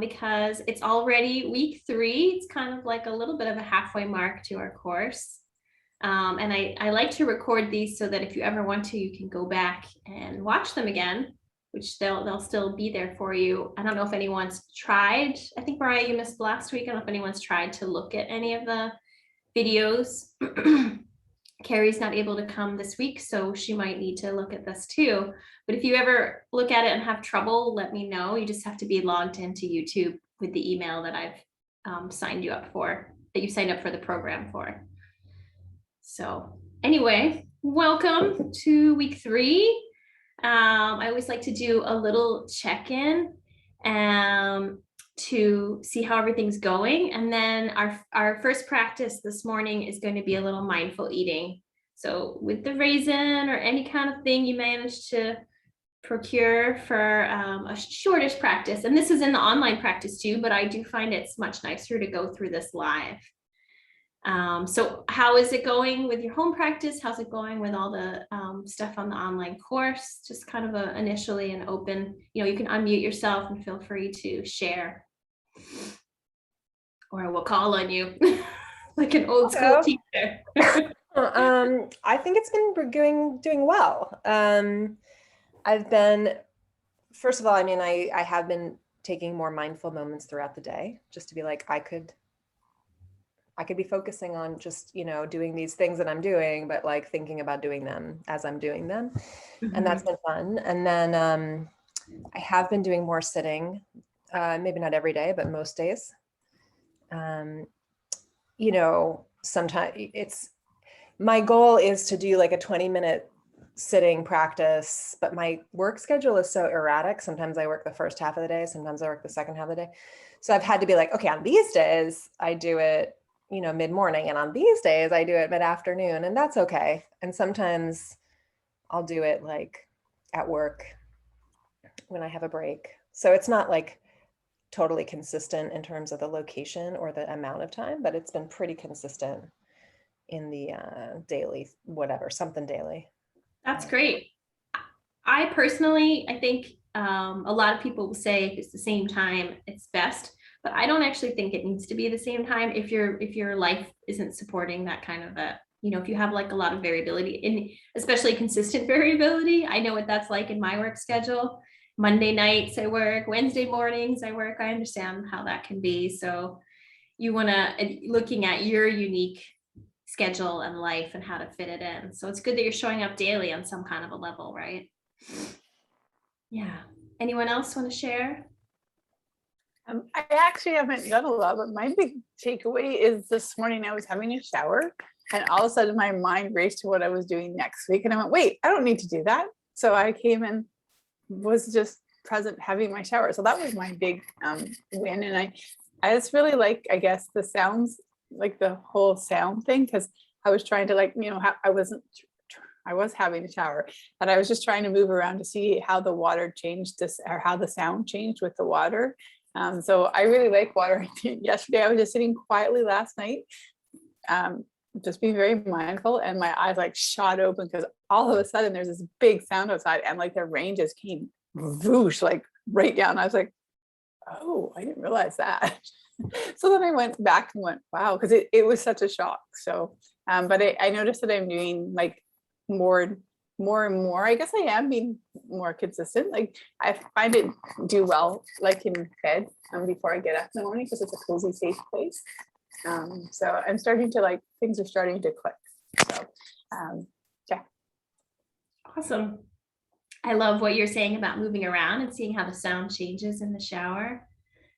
because it's already week 3. It's kind of like a little bit of a halfway mark to our course. And I like to record these so that if you ever want to, you can go back and watch them again, which they'll still be there for you. I don't know if anyone's tried. I think, Mariah, you missed last week. I don't know if anyone's tried to look at any of the videos. Carrie's not able to come this week, so she might need to look at this too. But if you ever look at it and have trouble, let me know. You just have to be logged into YouTube with the email that I've signed you up for, that you signed up for the program for. So anyway, welcome to week 3. I always like to do a little check-in to see how everything's going. And then our first practice this morning is going to be a little mindful eating. So with the raisin or any kind of thing you manage to procure for a shortish practice, and this is in the online practice too, but I do find it's much nicer to go through this live. So how is it going with your home practice? How's it going with all the stuff on the online course? Just kind of initially an open, you can unmute yourself and feel free to share. Or we'll call on you like an old school teacher. I think it's been doing well. I've been, first of all, I have been taking more mindful moments throughout the day, just to be like, I could be focusing on just, doing these things that I'm doing, but like thinking about doing them as I'm doing them. Mm-hmm. And that's been fun. And then I have been doing more sitting, maybe not every day, but most days. Sometimes my goal is to do like a 20-minute sitting practice, but my work schedule is so erratic. Sometimes I work the first half of the day, sometimes I work the second half of the day. So I've had to be like, okay, on these days I do it, mid-morning, and on these days I do it mid-afternoon, and that's okay. And sometimes I'll do it like at work when I have a break. So it's not like totally consistent in terms of the location or the amount of time, but it's been pretty consistent in the daily, something daily. That's great. I personally, I think a lot of people will say if it's the same time, it's best, but I don't actually think it needs to be the same time if your life isn't supporting that kind of if you have like a lot of variability, and especially consistent variability. I know what that's like in my work schedule. Monday nights I work, Wednesday mornings I work. I understand how that can be. So you want to looking at your unique schedule and life and how to fit it in. So it's good that you're showing up daily on some kind of a level, right? Yeah. Anyone else want to share? I actually haven't done a lot, but my big takeaway is this morning I was having a shower and all of a sudden my mind raced to what I was doing next week. And I went, wait, I don't need to do that. So I came and was just present having my shower. So that was my big win. And I just really like, I guess, the sounds, like the whole sound thing, because I was trying to I was having a shower, but I was just trying to move around to see how the water changed this, or how the sound changed with the water. So I really like water. Yesterday, I was just sitting quietly last night, just being very mindful, and my eyes like shot open because all of a sudden there's this big sound outside, and like the rain just came whoosh, like right down. I was like, oh, I didn't realize that. So then I went back and went, wow, because it was such a shock. So, but I noticed that I'm doing like more and more. I guess I am being more consistent. Like I find it do well, like in bed before I get up in the morning, because it's a cozy, safe place. So I'm starting to things are starting to click. So, yeah. Awesome. I love what you're saying about moving around and seeing how the sound changes in the shower.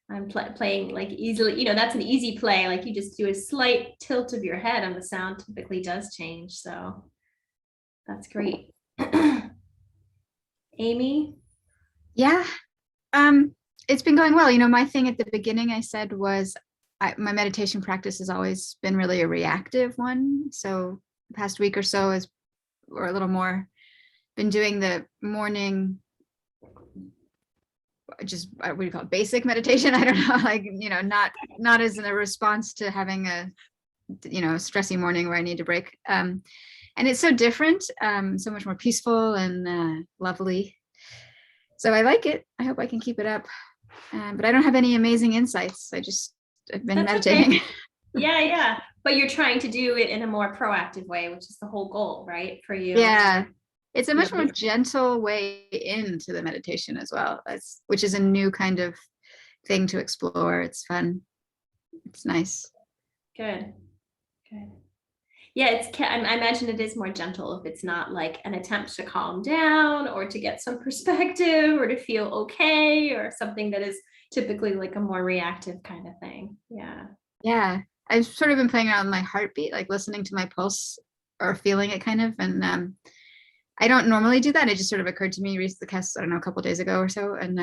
I'm playing like easily, that's an easy play. Like you just do a slight tilt of your head and the sound typically does change. So that's great. Amy? Yeah, it's been going well. My thing at the beginning I said was my meditation practice has always been really a reactive one. So the past week or so or a little more, been doing the morning, just what do you call it, basic meditation? I don't know, not as a response to having a stressy morning where I need to break. And it's so different, so much more peaceful and lovely. So I like it. I hope I can keep it up. But I don't have any amazing insights. I've been That's okay. meditating. Yeah. But you're trying to do it in a more proactive way, which is the whole goal, right? For you. Yeah. It's a much Yeah. more gentle way into the meditation as well, which is a new kind of thing to explore. It's fun. It's nice. Good. Yeah, I imagine it is more gentle if it's not like an attempt to calm down or to get some perspective or to feel okay or something that is typically like a more reactive kind of thing. Yeah. Yeah. I've sort of been playing around with my heartbeat, like listening to my pulse or feeling it kind of. And I don't normally do that. It just sort of occurred to me recently, I don't know, a couple of days ago or so. And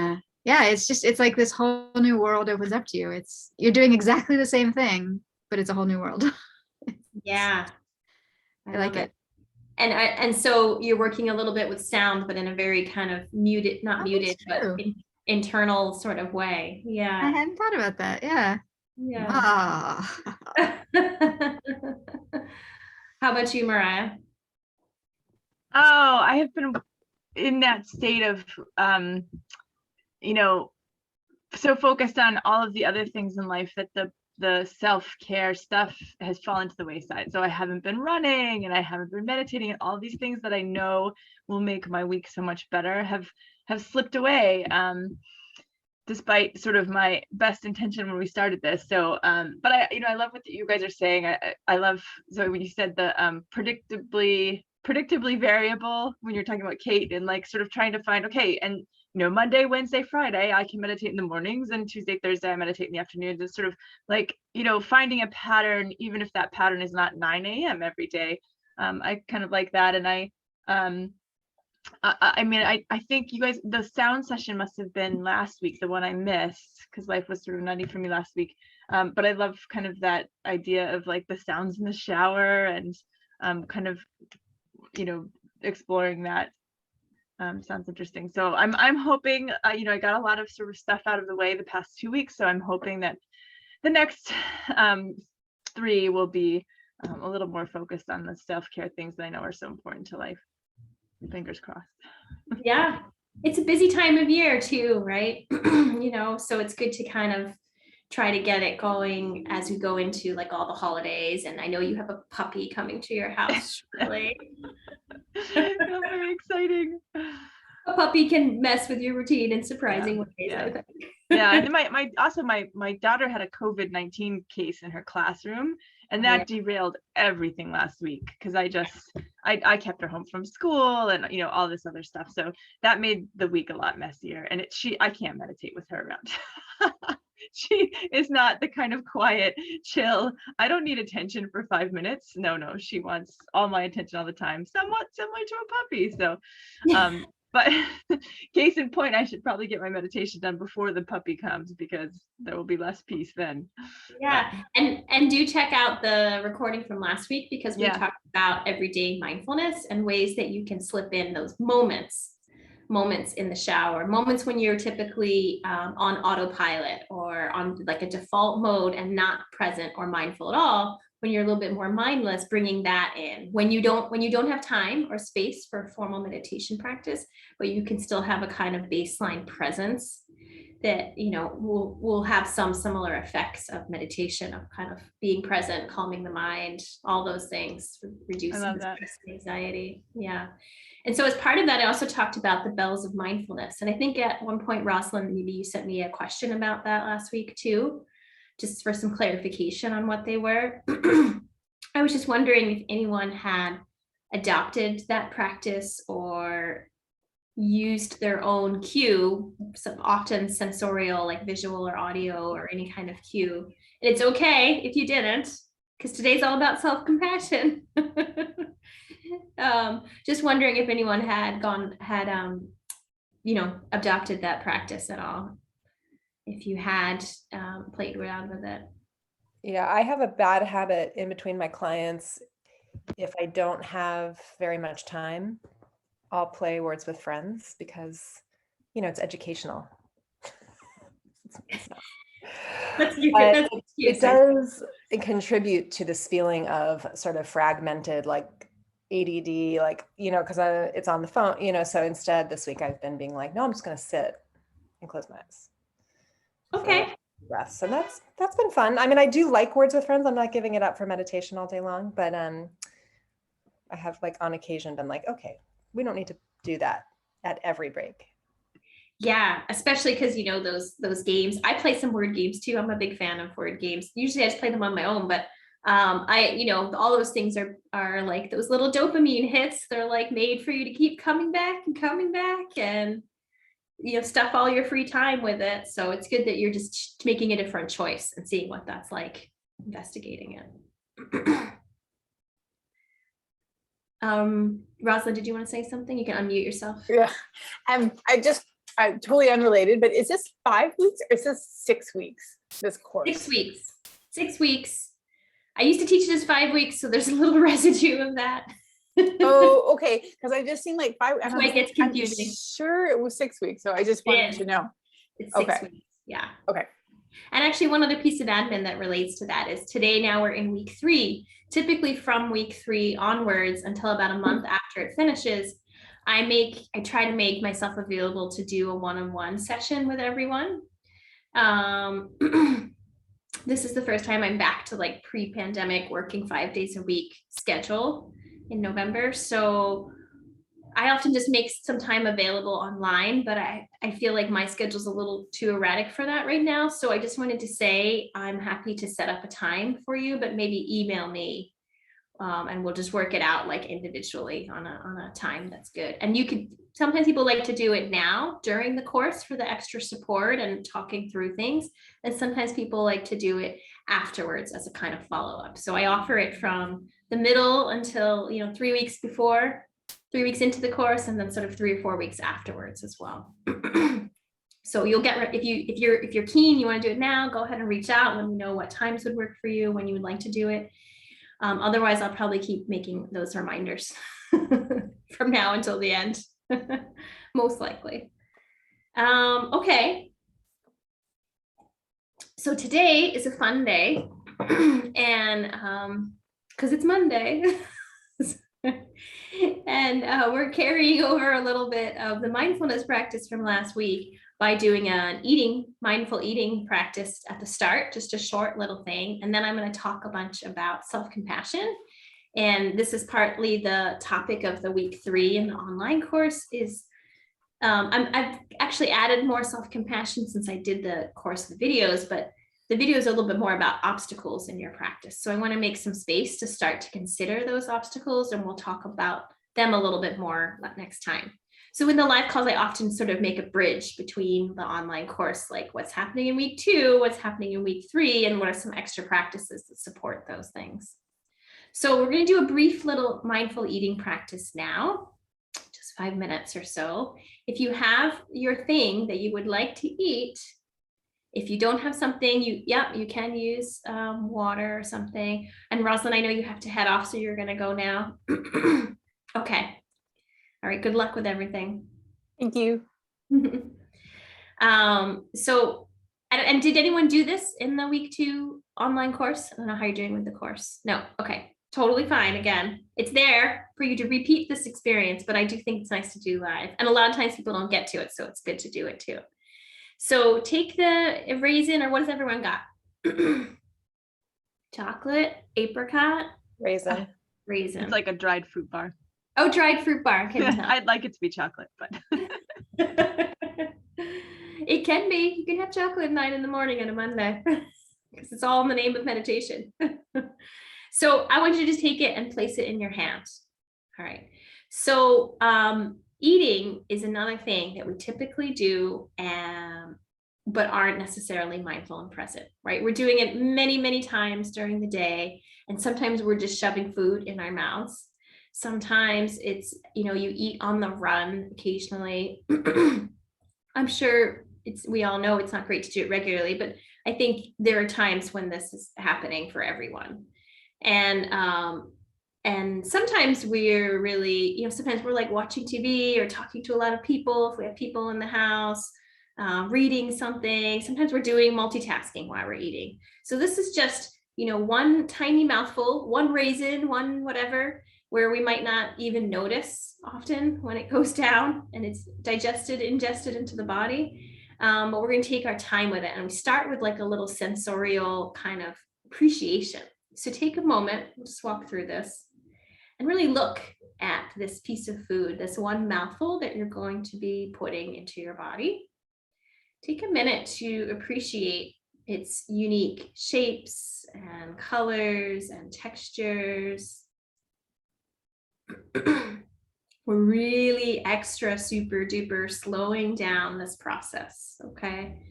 yeah, it's like this whole new world opens up to you. You're doing exactly the same thing, but it's a whole new world. Yeah. I like it. And so you're working a little bit with sound, but in a very kind of muted, not muted, but internal sort of way. Yeah. I hadn't thought about that. Yeah. Yeah. Ah. How about you, Mariah? Oh, I have been in that state of, so focused on all of the other things in life that the self-care stuff has fallen to the wayside. So I haven't been running and I haven't been meditating, and all these things that I know will make my week so much better have slipped away, despite sort of my best intention when we started this. So, but I love what you guys are saying. I love, so when you said the predictably variable, when you're talking about Kate, and like sort of trying to find, okay, and Monday, Wednesday, Friday, I can meditate in the mornings, and Tuesday, Thursday, I meditate in the afternoons. It's sort of like, finding a pattern, even if that pattern is not 9 a.m. every day. I kind of like that. And I think you guys, the sound session must have been last week, the one I missed, because life was sort of nutty for me last week. But I love kind of that idea of like the sounds in the shower, and kind of, exploring that. Sounds interesting. So I'm hoping, I got a lot of sort of stuff out of the way the past 2 weeks. So I'm hoping that the next 3 will be a little more focused on the self-care things that I know are so important to life. Fingers crossed. Yeah, it's a busy time of year too, right? So it's good to kind of try to get it going as we go into like all the holidays. And I know you have a puppy coming to your house shortly. Very exciting. A puppy can mess with your routine in surprising ways, I think. Yeah, and my daughter had a COVID-19 case in her classroom, and that derailed everything last week, because I kept her home from school and all this other stuff. So that made the week a lot messier. And I can't meditate with her around. She is not the kind of quiet, chill, I don't need attention for 5 minutes. No, she wants all my attention all the time, somewhat similar to a puppy. So but case in point, I should probably get my meditation done before the puppy comes, because there will be less peace then. Yeah, and do check out the recording from last week, because we talked about everyday mindfulness and ways that you can slip in those moments in the shower, moments when you're typically on autopilot or on like a default mode and not present or mindful at all. When you're a little bit more mindless, bringing that in when you don't have time or space for formal meditation practice, but you can still have a kind of baseline presence that will have some similar effects of meditation, of kind of being present, calming the mind, all those things, reducing stress and anxiety. Yeah. And so as part of that, I also talked about the bells of mindfulness. And I think at one point, Rosalind, maybe you sent me a question about that last week too, just for some clarification on what they were. I was just wondering if anyone had adopted that practice or used their own cue, some often sensorial, like visual or audio or any kind of cue. And it's okay if you didn't, because today's all about self-compassion. Just wondering if anyone had adopted that practice at all, if you had played around with it. Yeah, I have a bad habit in between my clients. If I don't have very much time, I'll play Words with Friends, because it's educational. It does contribute to this feeling of sort of fragmented, like ADD, like, because it's on the phone, so instead this week I've been being like, no, I'm just going to sit and close my eyes. Okay. Breaths. So that's been fun. I mean, I do like words with friends. I'm not giving it up for meditation all day long, but I have like on occasion been like, okay, we don't need to do that at every break. Yeah, especially because those games. I play some word games too. I'm a big fan of word games. Usually I just play them on my own, but all those things are like those little dopamine hits. They're like made for you to keep coming back and stuff all your free time with it. So it's good that you're just making a different choice and seeing what that's like, investigating it. Rosalind, did you want to say something? You can unmute yourself. Yeah. I'm totally unrelated, but is this 5 weeks or is this 6 weeks, this course? 6 weeks. 6 weeks. I used to teach it as 5 weeks, so there's a little residue of that. Oh, okay. Because I just seen like 5. That's why it gets confusing. I'm sure it was 6 weeks. So I just wanted to know. It's 6 weeks. Yeah. Okay. And actually, one other piece of admin that relates to that is today, now we're in week 3. Typically from week 3 onwards until about a month after it finishes, I try to make myself available to do a one-on-one session with everyone. This is the first time I'm back to like pre-pandemic working 5 days a week schedule in November. So I often just make some time available online, but I feel like my schedule's a little too erratic for that right now. So I just wanted to say I'm happy to set up a time for you, but maybe email me and we'll just work it out like individually on a time that's good. And sometimes people like to do it now during the course for the extra support and talking through things. And sometimes people like to do it afterwards as a kind of follow-up. So I offer it from the middle until 3 weeks before, 3 weeks into the course, and then sort of 3 or 4 weeks afterwards as well. So you'll get, if you're keen, you want to do it now, go ahead and reach out. Let me know what times would work for you, when you would like to do it. Otherwise, I'll probably keep making those reminders from now until the end, most likely. Okay. So today is a fun day, and because it's Monday, and we're carrying over a little bit of the mindfulness practice from last week by doing an mindful eating practice at the start, just a short little thing. And then I'm going to talk a bunch about self-compassion. And this is partly the topic of the week 3 in the online course is, I've actually added more self-compassion since I did the course with videos, but the video is a little bit more about obstacles in your practice. So I want to make some space to start to consider those obstacles, and we'll talk about them a little bit more next time. So in the live calls, I often sort of make a bridge between the online course, like what's happening in week 2, what's happening in week 3, and what are some extra practices that support those things. So we're going to do a brief little mindful eating practice now, just 5 minutes or so. If you have your thing that you would like to eat, if you don't have something, you can use water or something. And Rosalind, I know you have to head off, so you're going to go now. Okay. All right. Good luck with everything. Thank you. So, and did anyone do this in the week 2 online course? I don't know how you're doing with the course. No. Okay. Totally fine. Again, it's there for you to repeat this experience, but I do think it's nice to do live. And a lot of times people don't get to it, so it's good to do it too. So take the raisin, or what has everyone got? Chocolate, apricot, Raisin. Raisin. It's like a dried fruit bar. Oh, dried fruit bar. I'd like it to be chocolate, but it can be. You can have chocolate at 9 in the morning on a Monday because it's all in the name of meditation. So I want you to just take it and place it in your hand. All right. So eating is another thing that we typically do, but aren't necessarily mindful and present, right? We're doing it many, many times during the day. And sometimes we're just shoving food in our mouths. Sometimes it's, you eat on the run occasionally. I'm sure we all know it's not great to do it regularly, but I think there are times when this is happening for everyone. And sometimes we're really, sometimes we're like watching TV or talking to a lot of people. If we have people in the house, reading something, sometimes we're doing multitasking while we're eating. So this is just, one tiny mouthful, one raisin, one whatever, where we might not even notice often when it goes down and it's ingested into the body. But we're going to take our time with it, and we start with like a little sensorial kind of appreciation. So take a moment, we'll just walk through this and really look at this piece of food, this one mouthful that you're going to be putting into your body. Take a minute to appreciate its unique shapes and colors and textures. We're really extra super duper slowing down this process, okay,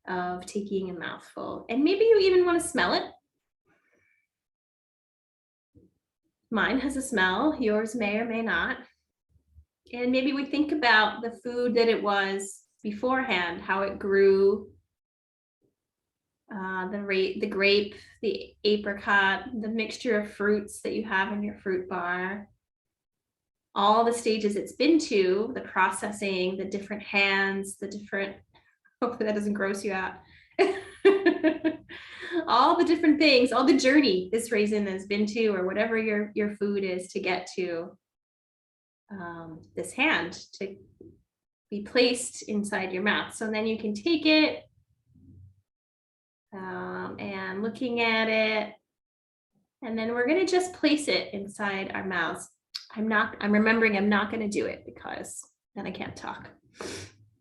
of taking a mouthful. And maybe you even want to smell it. Mine has a smell, yours may or may not. And maybe we think about the food that it was beforehand, how it grew, the grape, the apricot, the mixture of fruits that you have in your fruit bar, all the stages it's been to, the processing, the different hands, the different, hopefully that doesn't gross you out. All the different things, all the journey this raisin has been to, or whatever your food is, to get to this hand to be placed inside your mouth. So then you can take it and looking at it, and then we're going to just place it inside our mouths. I'm remembering I'm not going to do it because then I can't talk.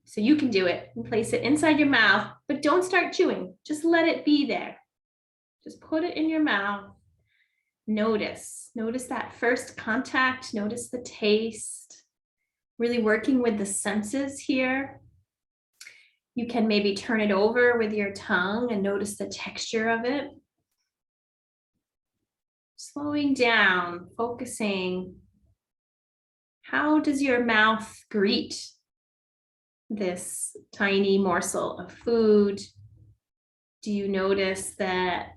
So you can do it and place it inside your mouth, but don't start chewing. Just let it be there. Just put it in your mouth. Notice that first contact. Notice the taste. Really working with the senses here. You can maybe turn it over with your tongue and notice the texture of it. Slowing down, focusing. How does your mouth greet this tiny morsel of food? Do you notice that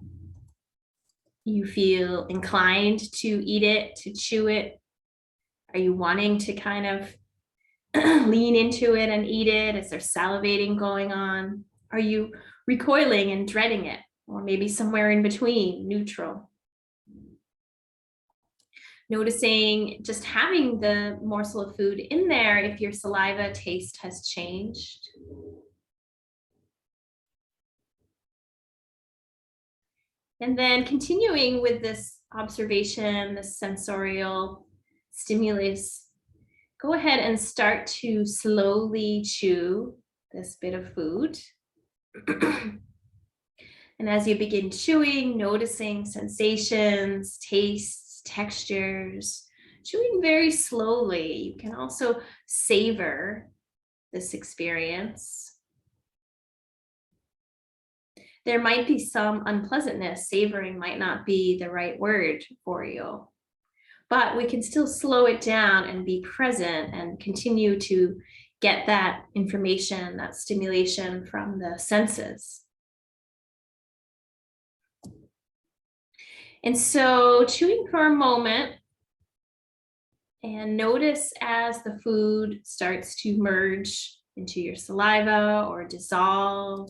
you feel inclined to eat it, to chew it? Are you wanting to kind of lean into it and eat it? Is there salivating going on? Are you recoiling and dreading it? Or maybe somewhere in between, neutral? Noticing just having the morsel of food in there, if your saliva taste has changed. And then continuing with this observation, this sensorial stimulus, go ahead and start to slowly chew this bit of food. And as you begin chewing, noticing sensations, tastes, textures, chewing very slowly. You can also savor this experience. There might be some unpleasantness. Savoring might not be the right word for you, but we can still slow it down and be present and continue to get that information, that stimulation from the senses. And so chewing for a moment, and notice as the food starts to merge into your saliva or dissolve.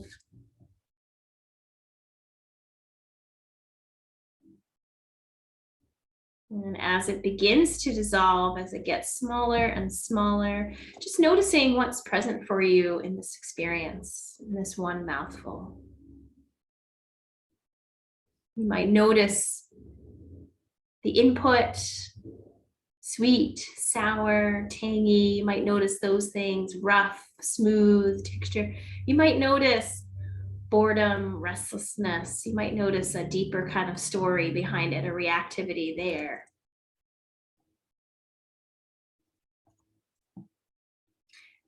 And as it begins to dissolve, as it gets smaller and smaller, just noticing what's present for you in this experience, in this one mouthful. You might notice the input, sweet, sour, tangy. You might notice those things, rough, smooth, texture. You might notice boredom, restlessness. You might notice a deeper kind of story behind it, a reactivity there.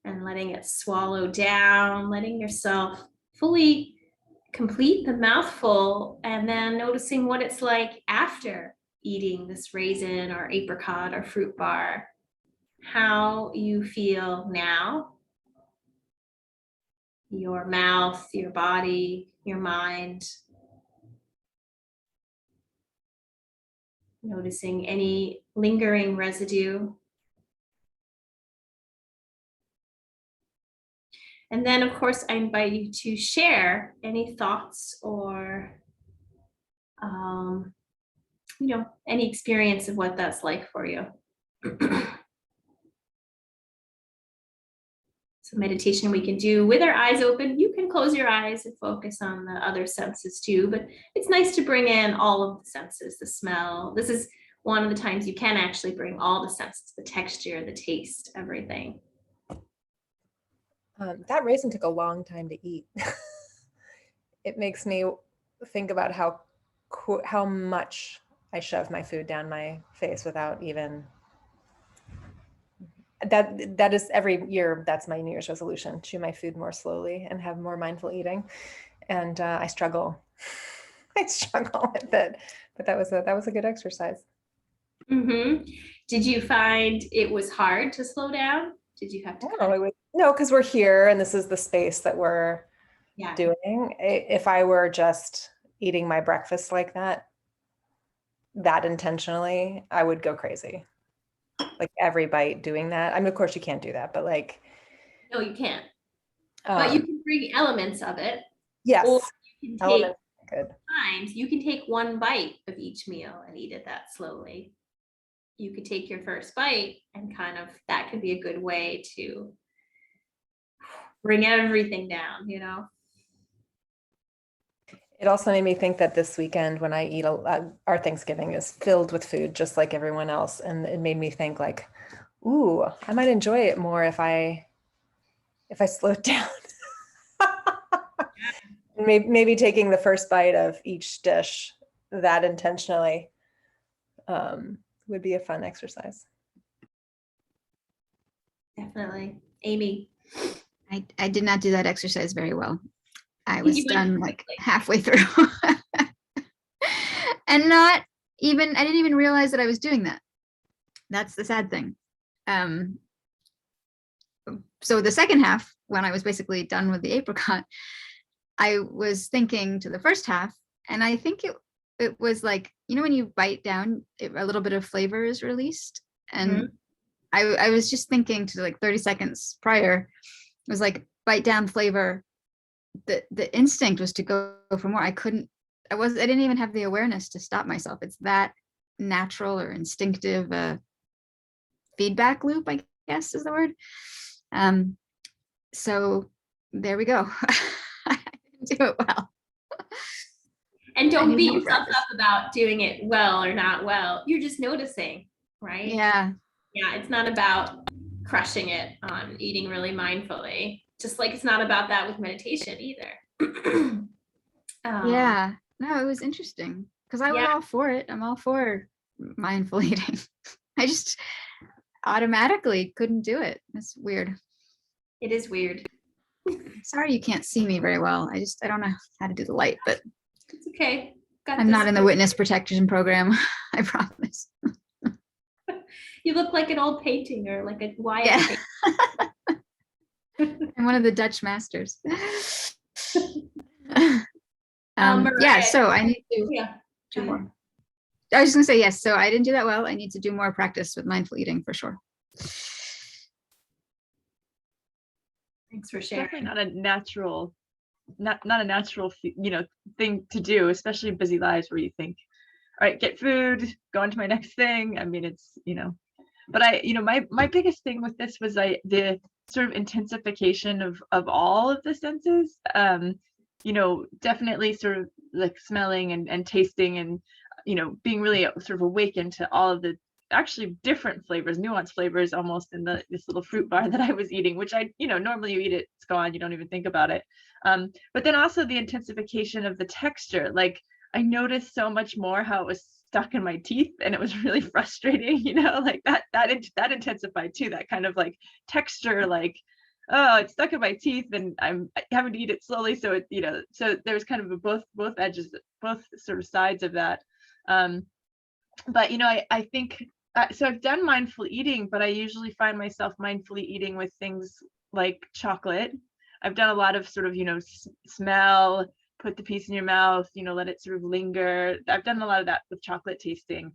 And letting it swallow down, letting yourself fully complete the mouthful, and then noticing what it's like after eating this raisin or apricot or fruit bar, how you feel now. Your mouth, your body, your mind. Noticing any lingering residue. And then, of course, I invite you to share any thoughts or, any experience of what that's like for you. So meditation we can do with our eyes open. You can close your eyes and focus on the other senses too, but it's nice to bring in all of the senses, the smell. This is one of the times you can actually bring all the senses, the texture, the taste, everything. That raisin took a long time to eat. It makes me think about how much I shove my food down my face without even, that is every year, that's my New Year's resolution, chew my food more slowly and have more mindful eating. And I struggle. I struggle with it, but that was a good exercise. Mm-hmm. Did you find it was hard to slow down? Did you have to? No, because we're here and this is the space that we're doing. If I were just eating my breakfast like that intentionally, I would go crazy. Like every bite doing that. I mean, of course you can't do that, but like. No, you can't. But you can bring elements of it. Yes. Or you can take good. times. You can take one bite of each meal and eat it that slowly. You could take your first bite and that could be a good way to bring everything down, you know? It also made me think that this weekend when I eat, our Thanksgiving is filled with food, just like everyone else. And it made me think like, ooh, I might enjoy it more if I slow it down. Maybe taking the first bite of each dish that intentionally would be a fun exercise. Definitely. Amy. I did not do that exercise very well. I was done like halfway through. And I didn't even realize that I was doing that. That's the sad thing. So the second half, when I was basically done with the apricot, I was thinking to the first half, and I think it was like, you know, when you bite down, a little bit of flavor is released. And I was just thinking to like 30 seconds prior, it was like bite down flavor. The instinct was to go for more. I didn't even have the awareness to stop myself. It's that natural or instinctive feedback loop, I guess is the word. So there we go. I didn't do it well. And don't beat yourself up about doing it well or not well. You're just noticing, right? Yeah. Yeah, it's not about crushing it on eating really mindfully. Just like it's not about that with meditation either. Yeah, no, it was interesting because I was all for it. I'm all for mindful eating. I just automatically couldn't do it. That's weird. It is weird. Sorry you can't see me very well. I don't know how to do the light, but it's okay. I'm not in the witness protection program. I promise. You look like an old painting or like a Wyatt painting. I'm one of the Dutch masters. Mariah, so I need to do more. I was just gonna say yes. So I didn't do that well. I need to do more practice with mindful eating for sure. Thanks for sharing. Definitely not a natural, thing to do, especially in busy lives where you think, all right, get food, go on to my next thing. I mean, it's, but my biggest thing with this was the sort of intensification of all of the senses, definitely sort of like smelling and tasting and, being really sort of awakened to all of the actually different flavors, nuanced flavors almost in this little fruit bar that I was eating, which normally you eat it, it's gone, you don't even think about it. But then also the intensification of the texture, like I noticed so much more how it was stuck in my teeth and it was really frustrating, like that intensified too, that kind of like texture, like, oh, it's stuck in my teeth and I'm having to eat it slowly. So it, so there's kind of both edges, both sort of sides of that. But, I think, so I've done mindful eating, but I usually find myself mindfully eating with things like chocolate. I've done a lot of sort of, smell, put the piece in your mouth, let it sort of linger. I've done a lot of that with chocolate tasting.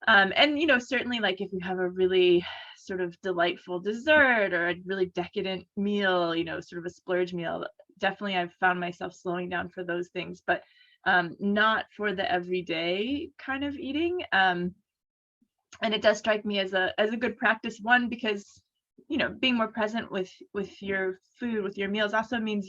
And, certainly like if you have a really sort of delightful dessert or a really decadent meal, sort of a splurge meal, definitely I've found myself slowing down for those things, but not for the everyday kind of eating. And it does strike me as a good practice, one, because being more present with your food, with your meals also means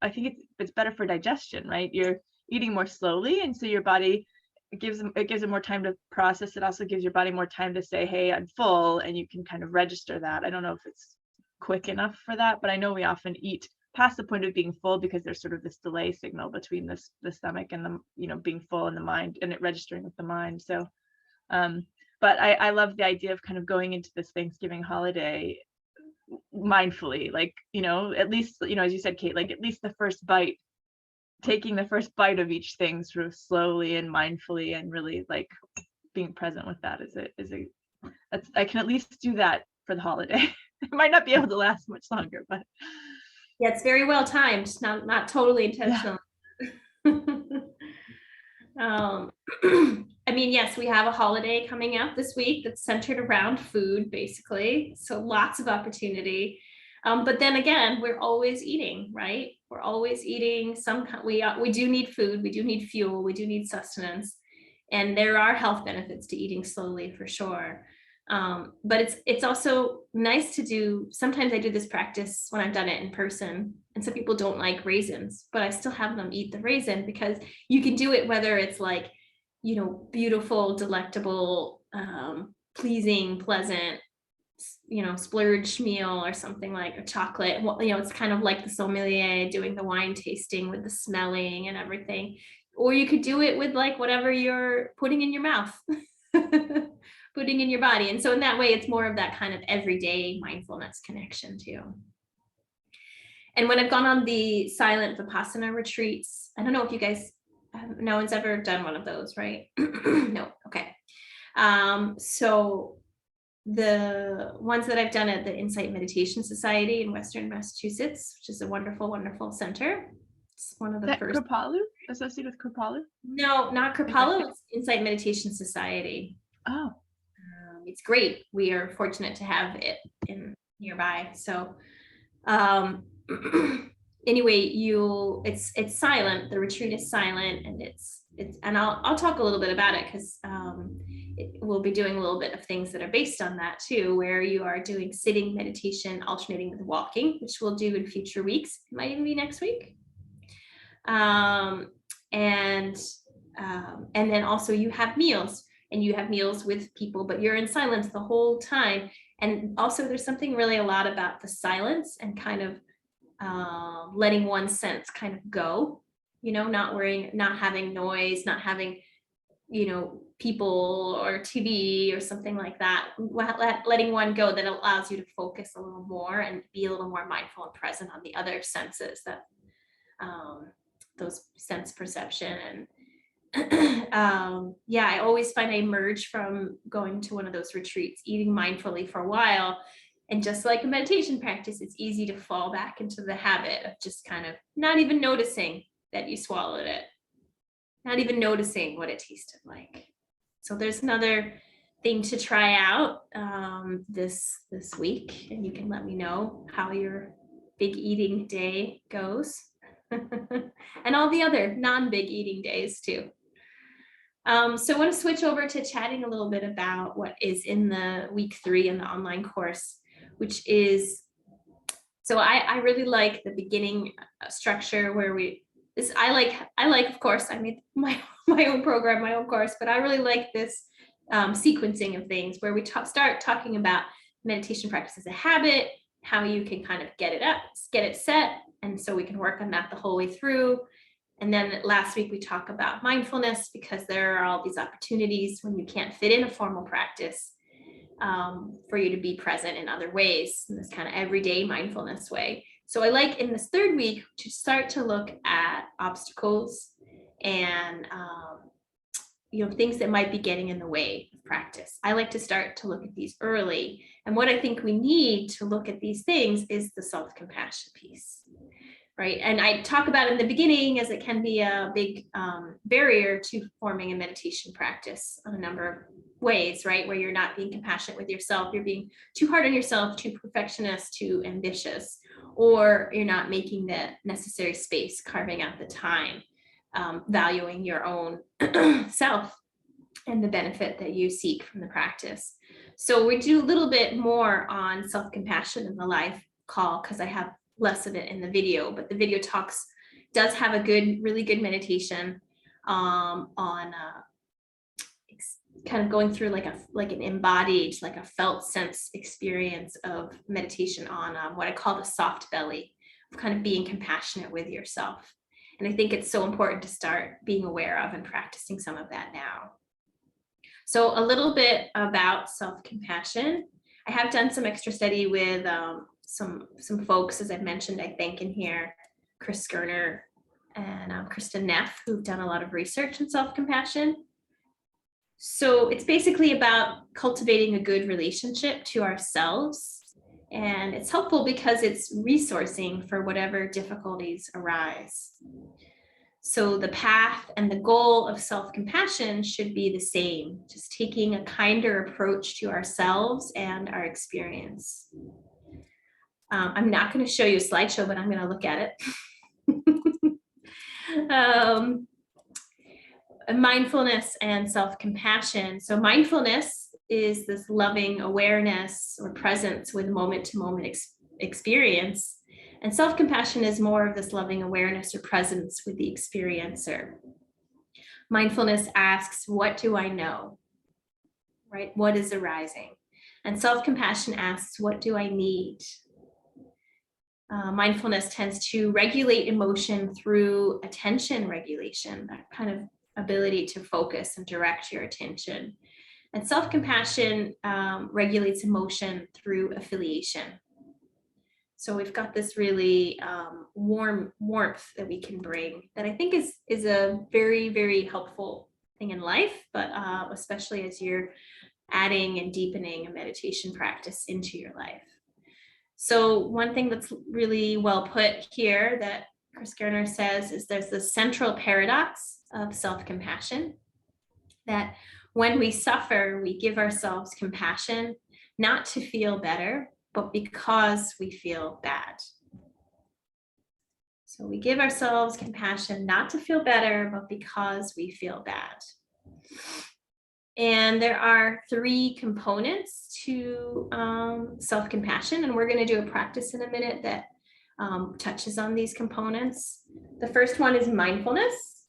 I think it's better for digestion, right? You're eating more slowly, and so your body, it gives it more time to process. It also gives your body more time to say, hey, I'm full, and you can kind of register that. I don't know if it's quick enough for that, but I know we often eat past the point of being full because there's sort of this delay signal between the stomach and the being full and the mind, and it registering with the mind. So but I love the idea of kind of going into this Thanksgiving holiday mindfully, like, at least, as you said, Kate, like at least the first bite, taking the first bite of each thing sort of slowly and mindfully, and really like being present with that I can at least do that for the holiday. It might not be able to last much longer, but Yeah, it's very well timed, not totally intentional. Yeah. I mean, yes, we have a holiday coming up this week that's centered around food, basically. So lots of opportunity. But then again, we're always eating, right? We're always eating we do need food, we do need fuel, we do need sustenance. And there are health benefits to eating slowly for sure. But it's also nice to do. Sometimes I do this practice when I've done it in person, and some people don't like raisins, but I still have them eat the raisin, because you can do it whether it's like, beautiful, delectable, pleasing, pleasant, splurge meal, or something like a chocolate. Well, it's kind of like the sommelier doing the wine tasting with the smelling and everything. Or you could do it with like whatever you're putting in your mouth. Putting in your body. And so in that way, it's more of that kind of everyday mindfulness connection too. And when I've gone on the silent Vipassana retreats, I don't know if you guys, no one's ever done one of those, right? No. Okay. So the ones that I've done at the Insight Meditation Society in Western Massachusetts, which is a wonderful, wonderful center. It's one of the first. Kripalu? Associated with Kripalu? No, not Kripalu. It's Insight Meditation Society. Oh. It's great. We are fortunate to have it nearby. So anyway, it's silent. The retreat is silent, and and I'll talk a little bit about it, because we'll be doing a little bit of things that are based on that too, where you are doing sitting meditation alternating with walking, which we'll do in future weeks. It might even be next week. And then also you have meals. And you have meals with people, but you're in silence the whole time. And also there's something really a lot about the silence and kind of letting one's sense kind of go, not having noise, not having, people or TV or something like that, letting one go, that allows you to focus a little more and be a little more mindful and present on the other senses, that those sense perception. And I always find I emerge from going to one of those retreats eating mindfully for a while, and just like a meditation practice, it's easy to fall back into the habit of just kind of not even noticing that you swallowed it, not even noticing what it tasted like. So there's another thing to try out this week, and you can let me know how your big eating day goes. And all the other non-big eating days too. So I want to switch over to chatting a little bit about what is in the week 3 in the online course, which is, so I really like the beginning structure where I like, of course, I made my own program, my own course, but I really like this sequencing of things where we start talking about meditation practice as a habit, how you can kind of get it set. And so we can work on that the whole way through. And then last week we talked about mindfulness, because there are all these opportunities when you can't fit in a formal practice for you to be present in other ways, in this kind of everyday mindfulness way. So I like in this 3rd week to start to look at obstacles and things that might be getting in the way of practice. I like to start to look at these early. And what I think we need to look at these things is the self-compassion piece. Right. And I talk about it in the beginning, as it can be a big barrier to forming a meditation practice on a number of ways, right? Where you're not being compassionate with yourself, you're being too hard on yourself, too perfectionist, too ambitious, or you're not making the necessary space, carving out the time, valuing your own self and the benefit that you seek from the practice. So we do a little bit more on self-compassion in the live call because I have less of it in the video, but the video does have a really good meditation on kind of going through like an embodied, like a felt sense experience of meditation on what I call the soft belly, of kind of being compassionate with yourself. And I think it's so important to start being aware of and practicing some of that now. So a little bit about self-compassion. I have done some extra study with some folks, as I've mentioned, I think in here, Chris Gerner and Kristen Neff, who've done a lot of research in self-compassion. So it's basically about cultivating a good relationship to ourselves. And it's helpful because it's resourcing for whatever difficulties arise. So the path and the goal of self-compassion should be the same, just taking a kinder approach to ourselves and our experience. I'm not going to show you a slideshow, but I'm going to look at it. Mindfulness and self-compassion. So mindfulness is this loving awareness or presence with moment-to-moment experience. And self-compassion is more of this loving awareness or presence with the experiencer. Mindfulness asks, what do I know? Right? What is arising? And self-compassion asks, what do I need? Mindfulness tends to regulate emotion through attention regulation, that kind of ability to focus and direct your attention. And self-compassion regulates emotion through affiliation. So we've got this really warmth that we can bring that I think is a very, very helpful thing in life, but especially as you're adding and deepening a meditation practice into your life. So one thing that's really well put here that Chris Gerner says is there's the central paradox of self-compassion, that when we suffer, we give ourselves compassion, not to feel better, but because we feel bad. So we give ourselves compassion, not to feel better, but because we feel bad. And there are 3 components to self-compassion, and we're going to do a practice in a minute that touches on these components. The first one is mindfulness.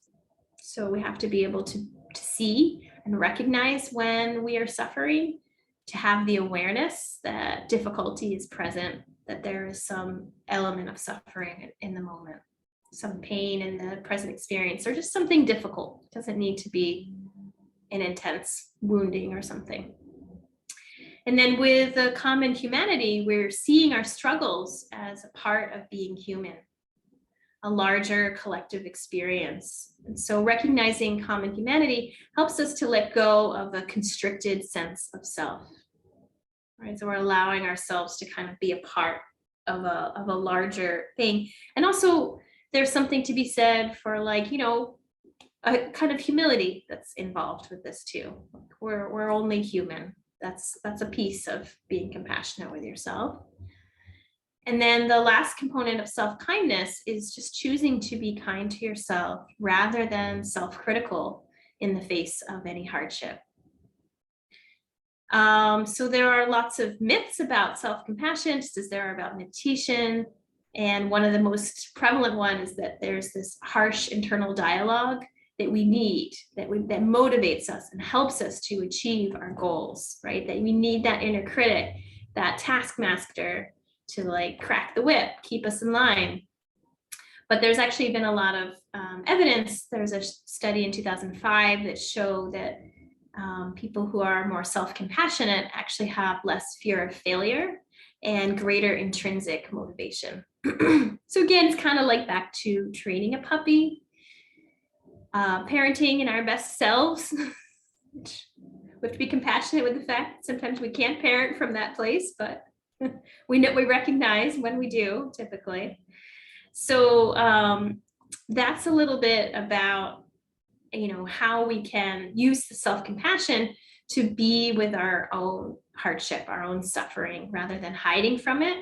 So we have to be able to see and recognize when we are suffering, to have the awareness that difficulty is present, that there is some element of suffering in the moment, some pain in the present experience, or just something difficult. It doesn't need to be an intense wounding or something. And then with the common humanity, we're seeing our struggles as a part of being human, a larger collective experience. And so recognizing common humanity helps us to let go of a constricted sense of self, right? So we're allowing ourselves to kind of be a part of a larger thing. And also there's something to be said for, like, you know, a kind of humility that's involved with this too. We're only human. That's a piece of being compassionate with yourself. And then the last component of self-kindness is just choosing to be kind to yourself rather than self-critical in the face of any hardship. So there are lots of myths about self-compassion, just as there are about meditation. And one of the most prevalent ones is that there's this harsh internal dialogue that we need, that motivates us and helps us to achieve our goals, right? That we need that inner critic, that taskmaster to, like, crack the whip, keep us in line. But there's actually been a lot of evidence. There's a study in 2005 that showed that people who are more self-compassionate actually have less fear of failure and greater intrinsic motivation. So again, it's kind of like back to training a puppy, parenting in our best selves. We have to be compassionate with the fact that sometimes we can't parent from that place, but we recognize when we do, typically. So that's a little bit about, you know, how we can use the self-compassion to be with our own hardship, our own suffering, rather than hiding from it.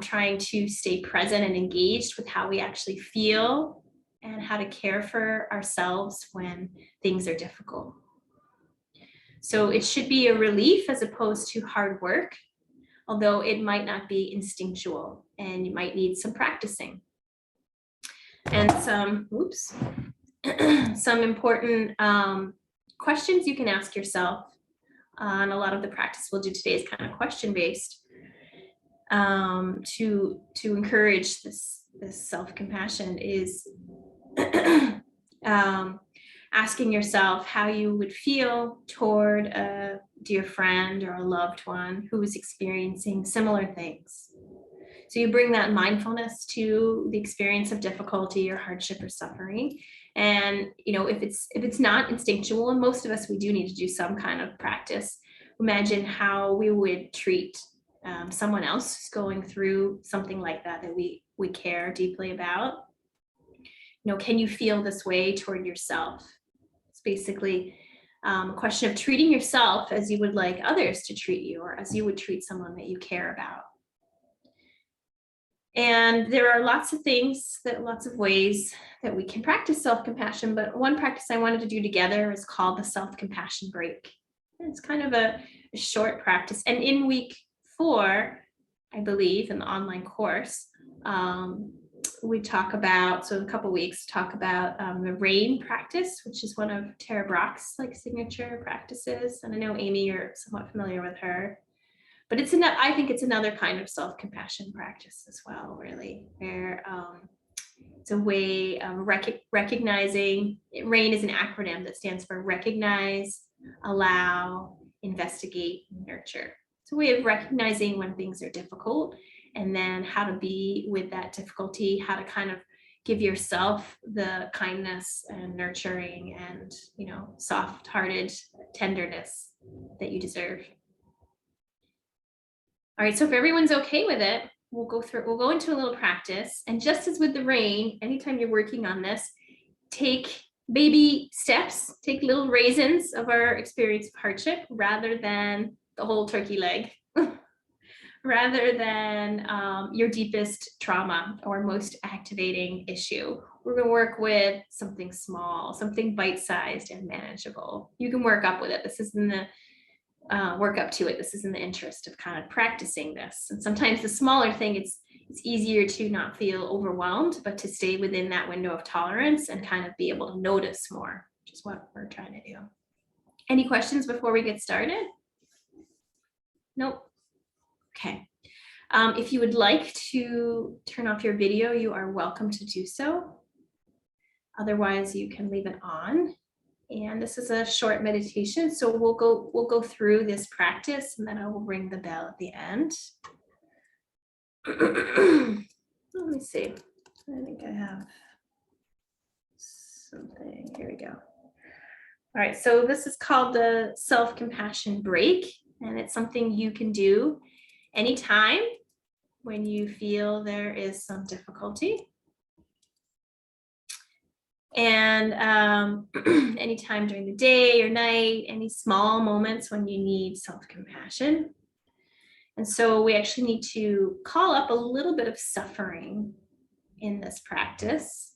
Trying to stay present and engaged with how we actually feel and how to care for ourselves when things are difficult. So it should be a relief as opposed to hard work, although it might not be instinctual and you might need some practicing. And some, some important questions you can ask yourself. And a lot of the practice we'll do today is kind of question-based to encourage this self-compassion is asking yourself how you would feel toward a dear friend or a loved one who is experiencing similar things. So you bring that mindfulness to the experience of difficulty or hardship or suffering. And, you know, if it's not instinctual, and most of us, we do need to do some kind of practice, imagine how we would treat someone else who's going through something like that we care deeply about. You know, can you feel this way toward yourself? It's basically a question of treating yourself as you would like others to treat you, or as you would treat someone that you care about. And there are lots of ways that we can practice self-compassion, but one practice I wanted to do together is called the self-compassion break. And it's kind of a short practice. And in week 4, I believe, in the online course, we talk about, so in a couple weeks, talk about the RAIN practice, which is one of Tara Brach's signature practices. And I know, Amy, you're somewhat familiar with her. But I think it's another kind of self-compassion practice as well, really, where it's a way of recognizing. RAIN is an acronym that stands for recognize, allow, investigate, nurture. It's a way of recognizing when things are difficult, and then how to be with that difficulty, how to kind of give yourself the kindness and nurturing and, you know, soft-hearted tenderness that you deserve. All right, so if everyone's okay with it, we'll go into a little practice. And just as with the RAIN, anytime you're working on this, take baby steps, take little raisins of our experience of hardship rather than the whole turkey leg, rather than your deepest trauma or most activating issue. We're gonna work with something small, something bite-sized and manageable. You can work up with it. This is in the work up to it. This is in the interest of kind of practicing this. And sometimes the smaller thing, it's easier to not feel overwhelmed, but to stay within that window of tolerance and kind of be able to notice more, which is what we're trying to do. Any questions before we get started? Nope. Okay. If you would like to turn off your video, you are welcome to do so. Otherwise, you can leave it on. And this is a short meditation, so we'll go through this practice, and then I will ring the bell at the end. Let me see. I think I have something. Here we go. All right, so this is called the self-compassion break, and it's something you can do anytime when you feel there is some difficulty. And anytime during the day or night, any small moments when you need self-compassion. And so we actually need to call up a little bit of suffering in this practice.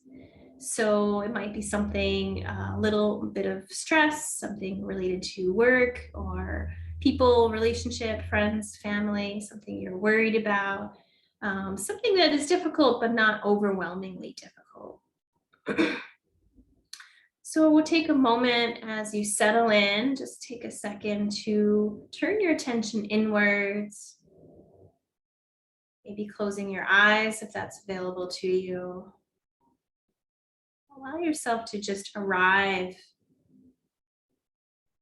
So it might be something, a little bit of stress, something related to work or people, relationship, friends, family, something you're worried about, something that is difficult but not overwhelmingly difficult. So we'll take a moment as you settle in, just take a second to turn your attention inwards, maybe closing your eyes if that's available to you. Allow yourself to just arrive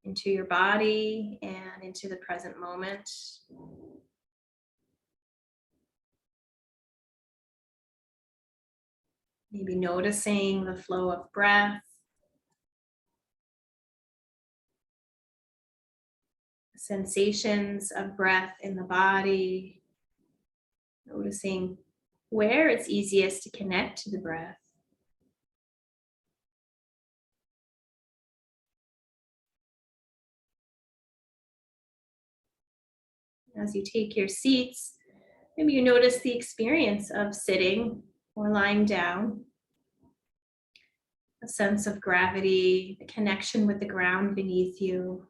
into your body and into the present moment. Maybe noticing the flow of breath. Sensations of breath in the body, noticing where it's easiest to connect to the breath. As you take your seats, maybe you notice the experience of sitting or lying down, a sense of gravity, the connection with the ground beneath you.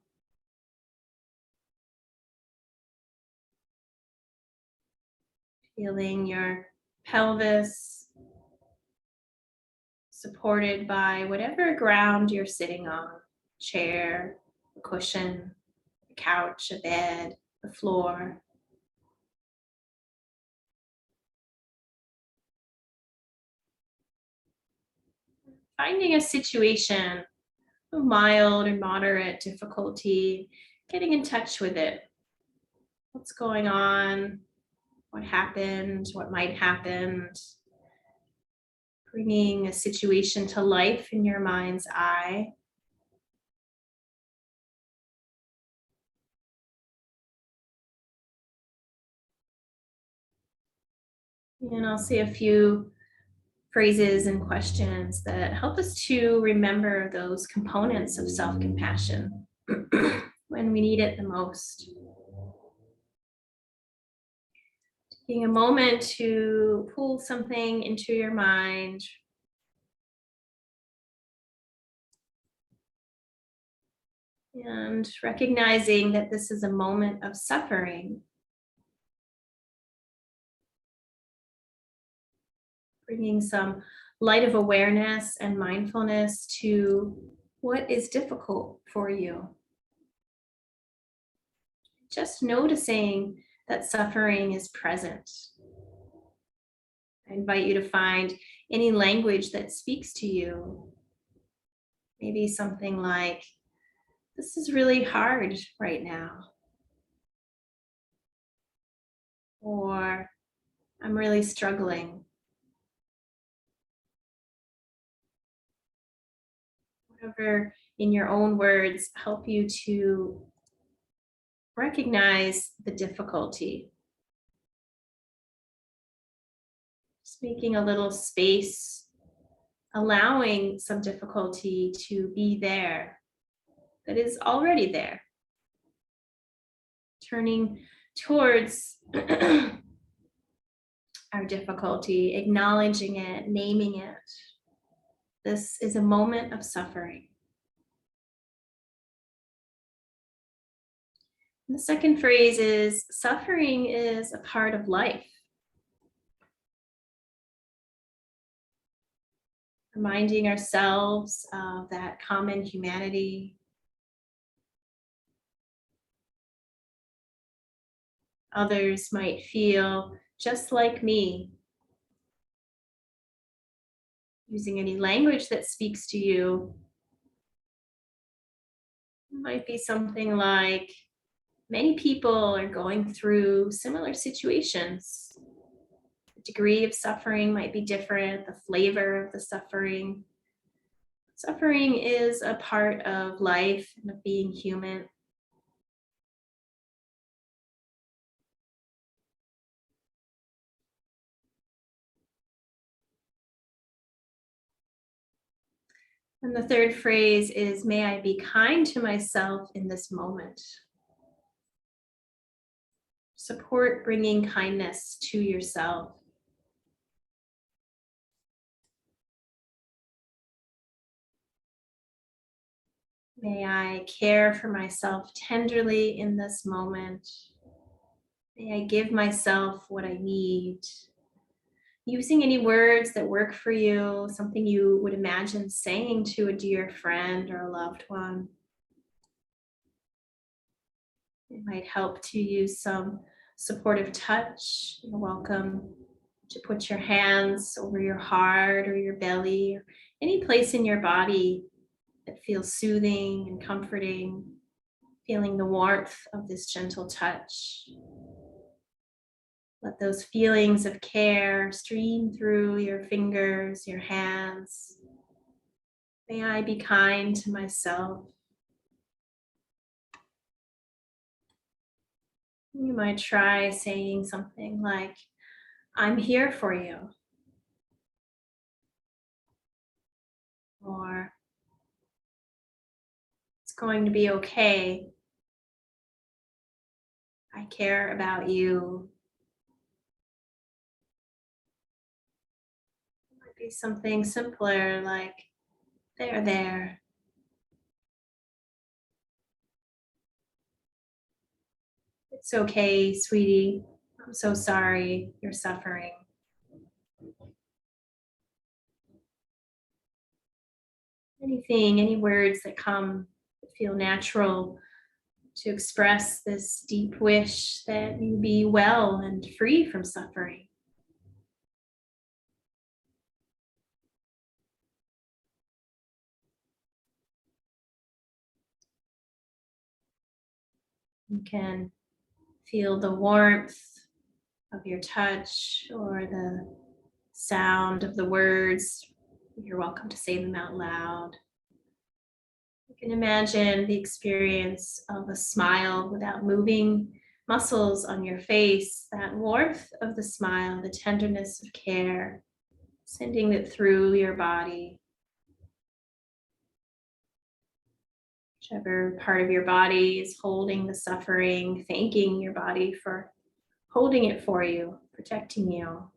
Feeling your pelvis supported by whatever ground you're sitting on, chair, a cushion, a couch, a bed, the floor. Finding a situation of mild or moderate difficulty, getting in touch with it. What's going on? What happened? What might happen? Bringing a situation to life in your mind's eye. And I'll say a few phrases and questions that help us to remember those components of self-compassion when we need it the most. Taking a moment to pull something into your mind. And recognizing that this is a moment of suffering. Bringing some light of awareness and mindfulness to what is difficult for you. Just noticing that suffering is present. I invite you to find any language that speaks to you. Maybe something like, this is really hard right now. Or, I'm really struggling. Whatever in your own words help you to recognize the difficulty. Just making a little space, allowing some difficulty to be there, that is already there. Turning towards our difficulty, acknowledging it, naming it. This is a moment of suffering. And the second phrase is, suffering is a part of life. Reminding ourselves of that common humanity. Others might feel just like me. Using any language that speaks to you. It might be something like, many people are going through similar situations. The degree of suffering might be different, the flavor of the suffering. Suffering is a part of life and of being human. And the third phrase is, may I be kind to myself in this moment. Support bringing kindness to yourself. May I care for myself tenderly in this moment. May I give myself what I need. Using any words that work for you, something you would imagine saying to a dear friend or a loved one. It might help to use some supportive touch. You're welcome to put your hands over your heart or your belly, or any place in your body that feels soothing and comforting, feeling the warmth of this gentle touch. Let those feelings of care stream through your fingers, your hands. May I be kind to myself. You might try saying something like, I'm here for you. Or, it's going to be okay. I care about you. It might be something simpler like, they're there. It's okay, sweetie. I'm so sorry you're suffering. Anything, any words that come, that feel natural to express this deep wish that you be well and free from suffering. You can feel the warmth of your touch or the sound of the words. You're welcome to say them out loud. You can imagine the experience of a smile without moving muscles on your face, that warmth of the smile, the tenderness of care, sending it through your body. Whichever part of your body is holding the suffering, thanking your body for holding it for you, protecting you.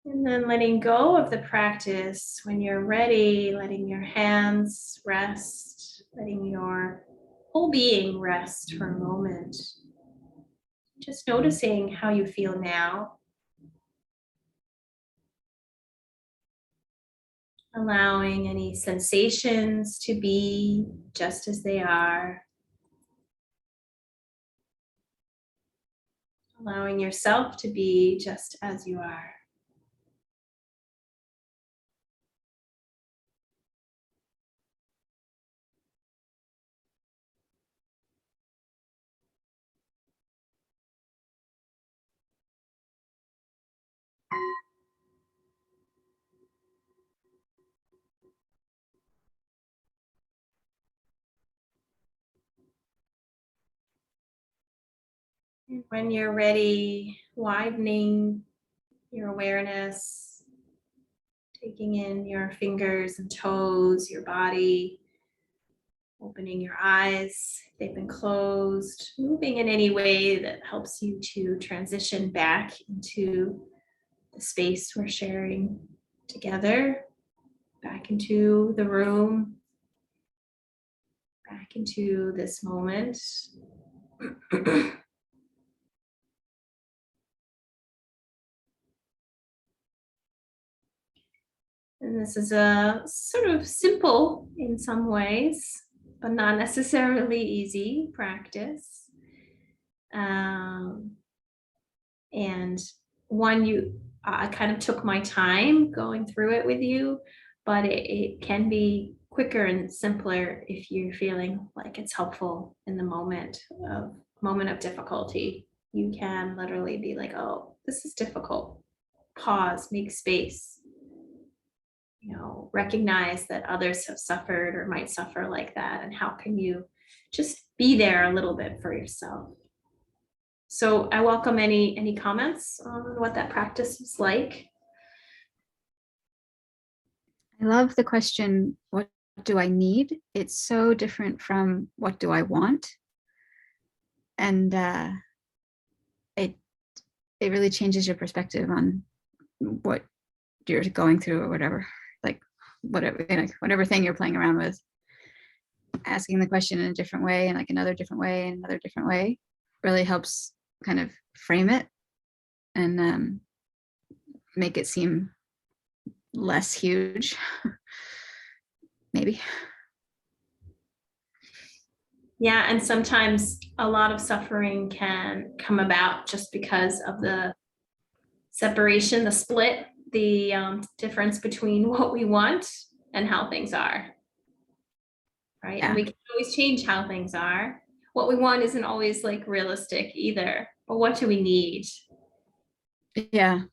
And then letting go of the practice when you're ready, letting your hands rest, letting your whole being rest for a moment. Just noticing how you feel now. Allowing any sensations to be just as they are. Allowing yourself to be just as you are. And when you're ready, widening your awareness, taking in your fingers and toes, your body, opening your eyes if they've been closed, moving in any way that helps you to transition back into the space we're sharing together, back into the room, back into this moment. And this is a sort of simple in some ways, but not necessarily easy practice. And one I kind of took my time going through it with you, but it can be quicker and simpler if you're feeling like it's helpful in the moment of difficulty. You can literally be like, oh, this is difficult. Pause, make space. Recognize that others have suffered or might suffer like that, and how can you just be there a little bit for yourself. So I welcome any comments on what that practice was like. I love the question, what do I need? It's so different from what do I want? And it really changes your perspective on what you're going through or whatever, like whatever thing you're playing around with. Asking the question in a different way and like another different way and another different way really helps kind of frame it and make it seem less huge, maybe. Yeah, and sometimes a lot of suffering can come about just because of the separation, the split, the difference between what we want and how things are. Right? Yeah. And we can always change how things are. What we want isn't always like realistic either. But what do we need? Yeah.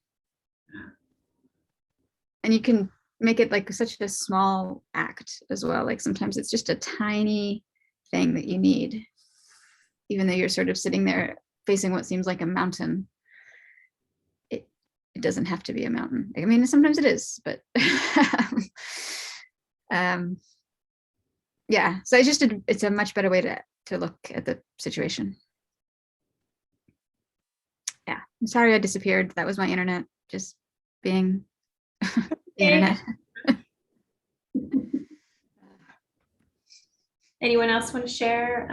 And you can make it like such a small act as well. Like sometimes it's just a tiny thing that you need, even though you're sort of sitting there facing what seems like a mountain. It doesn't have to be a mountain. I mean, sometimes it is, but yeah. So it's a much better way to look at the situation. Yeah. I'm sorry I disappeared. That was my internet just being the internet. Anyone else want to share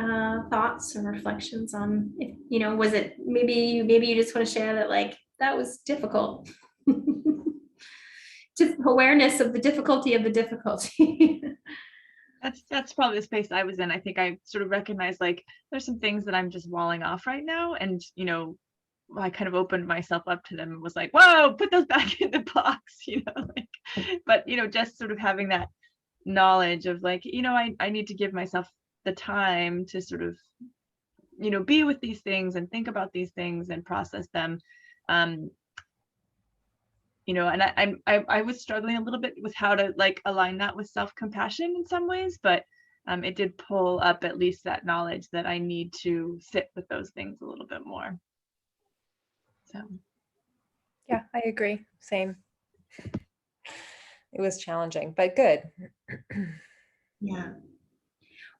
thoughts or reflections on, if, was it maybe you just want to share that like that was difficult. Just awareness of the difficulty of the difficulty. That's probably the space I was in. I think I sort of recognized like there's some things that I'm just walling off right now, and I kind of opened myself up to them and was like, whoa, put those back in the box, but just sort of having that knowledge of like, I need to give myself the time to sort of, be with these things and think about these things and process them. And I was struggling a little bit with how to like align that with self-compassion in some ways, but it did pull up at least that knowledge that I need to sit with those things a little bit more. So Yeah, I agree. Same. It was challenging, but good. Yeah.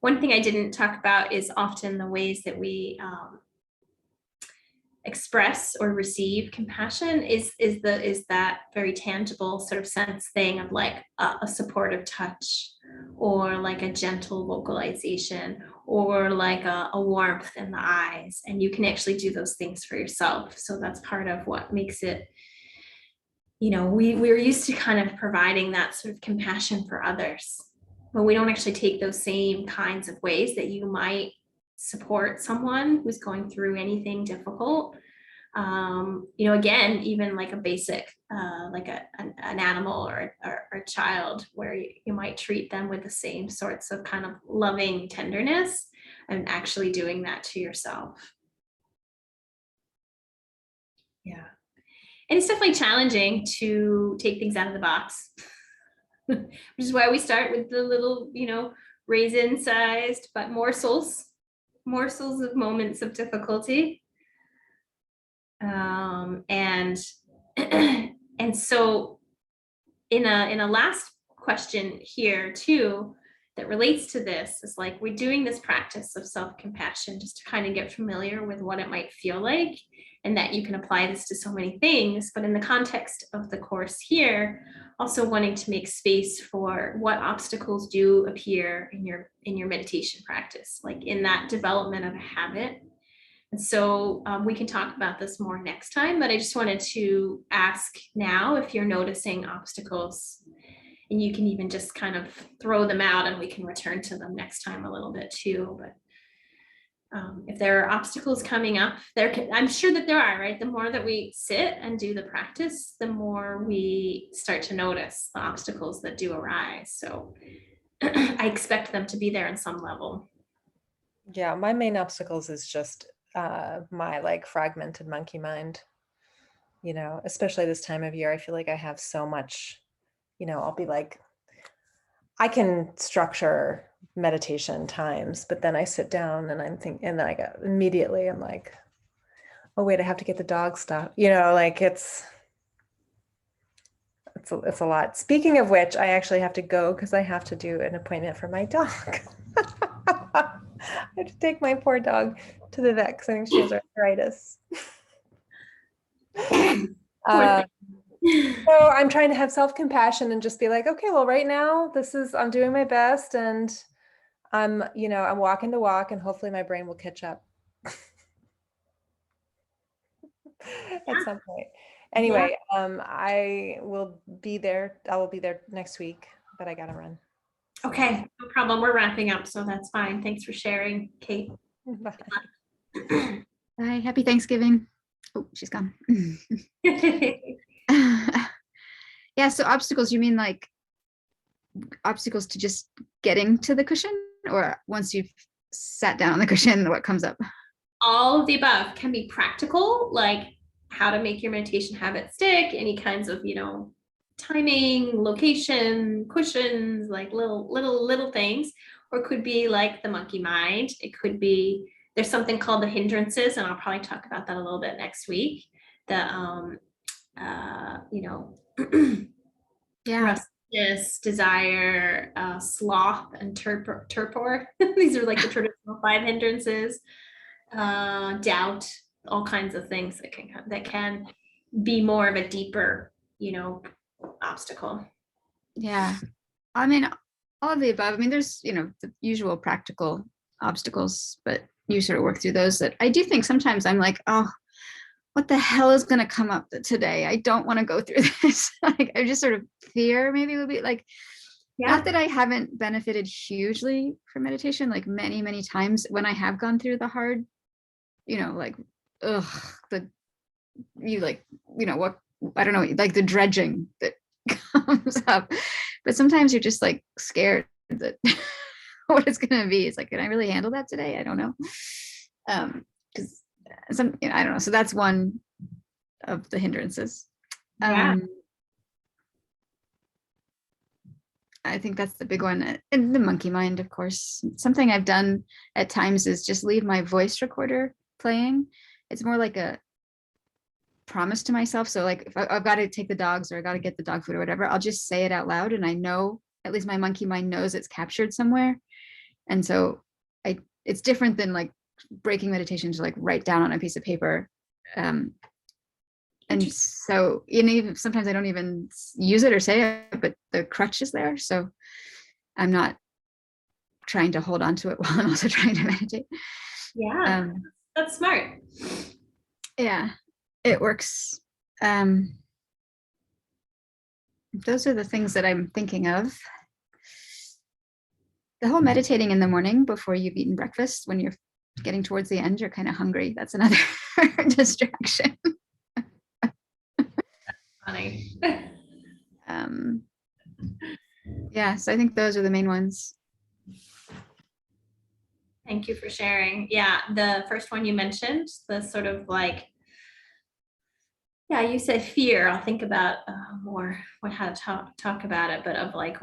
One thing I didn't talk about is often the ways that we express or receive compassion is that very tangible sort of sense thing of like a supportive touch, or like a gentle vocalization, or like a warmth in the eyes. And you can actually do those things for yourself. So that's part of what makes it, we're used to kind of providing that sort of compassion for others, but we don't actually take those same kinds of ways that you might support someone who's going through anything difficult. Again, even like a basic, like an animal or a child, where you might treat them with the same sorts of kind of loving tenderness, and actually doing that to yourself. Yeah. And it's definitely challenging to take things out of the box, which is why we start with the little, raisin-sized, but morsels of moments of difficulty. And so in a last question here too, that relates to this, is like, we're doing this practice of self-compassion just to kind of get familiar with what it might feel like, and that you can apply this to so many things. But in the context of the course here, also wanting to make space for what obstacles do appear in your meditation practice, like in that development of a habit. And so we can talk about this more next time, but I just wanted to ask now if you're noticing obstacles, and you can even just kind of throw them out and we can return to them next time a little bit too. But if there are obstacles coming up, I'm sure that there are, right? The more that we sit and do the practice, the more we start to notice the obstacles that do arise. So I expect them to be there in some level. Yeah, my main obstacles is just my like fragmented monkey mind, especially this time of year. I feel like I have so much, I'll be like, I can structure meditation times, but then I sit down and I'm thinking, and then I go immediately, I'm like, oh wait, I have to get the dog stuff, like it's a lot. Speaking of which, I actually have to go because I have to do an appointment for my dog. I have to take my poor dog to the vet because I think she has arthritis. So I'm trying to have self-compassion and just be like, okay, well, right now I'm doing my best, and I'm walking the walk, and hopefully my brain will catch up at some point. Anyway, I will be there. I will be there next week, but I gotta run. Okay, no problem. We're wrapping up, so that's fine. Thanks for sharing, Kate. Bye. Bye. Happy Thanksgiving. Oh, she's gone. Yeah, so obstacles, you mean like obstacles to just getting to the cushion, or once you've sat down on the cushion, what comes up? All of the above. Can be practical, like how to make your meditation habit stick, any kinds of, timing, location, cushions, like little things, or could be like the monkey mind. It could be, there's something called the hindrances, and I'll probably talk about that a little bit next week. The restlessness, desire, sloth, and torpor. These are like the traditional 5 hindrances. Doubt, all kinds of things that can be more of a deeper, obstacle. Yeah. I mean, all of the above. I mean, there's, the usual practical obstacles, but you sort of work through those. That I do think sometimes I'm like, oh, what the hell is going to come up today? I don't want to go through this. Like, I just sort of fear maybe would be like, not that I haven't benefited hugely from meditation, like many, many times when I have gone through the hard, like, what, I don't know, like the dredging that comes up. But sometimes you're just like scared that what it's going to be. It's like, can I really handle that today? I don't know. Because I don't know. So that's one of the hindrances. I think that's the big one. And the monkey mind, of course. Something I've done at times is just leave my voice recorder playing. It's more like a promise to myself. So like if I've got to take the dogs or I got to get the dog food or whatever, I'll just say it out loud. And I know, at least my monkey mind knows it's captured somewhere. And so it's different than like breaking meditation to like write down on a piece of paper. And so, even sometimes I don't even use it or say it, but the crutch is there. So I'm not trying to hold on to it while I'm also trying to meditate. Yeah, that's smart. Yeah, it works. Those are the things that I'm thinking of. The whole meditating in the morning before you've eaten breakfast, when you're getting towards the end, you're kind of hungry. That's another distraction. Funny. Yeah, so I think those are the main ones. Thank you for sharing. Yeah, the first one you mentioned, the sort of like, yeah, you said fear. I'll think about more how to talk about it, but of like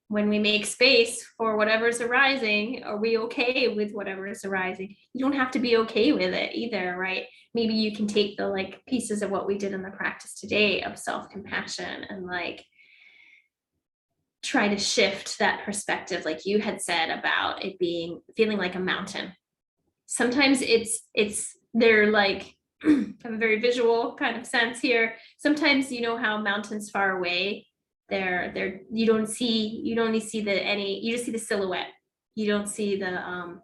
when we make space for whatever's arising, are we okay with whatever is arising? You don't have to be okay with it either, right? Maybe you can take the like pieces of what we did in the practice today of self-compassion and like try to shift that perspective, like you had said about it feeling like a mountain. Sometimes they're like have a very visual kind of sense here. Sometimes how mountains far away, you don't see you just see the silhouette. You don't see the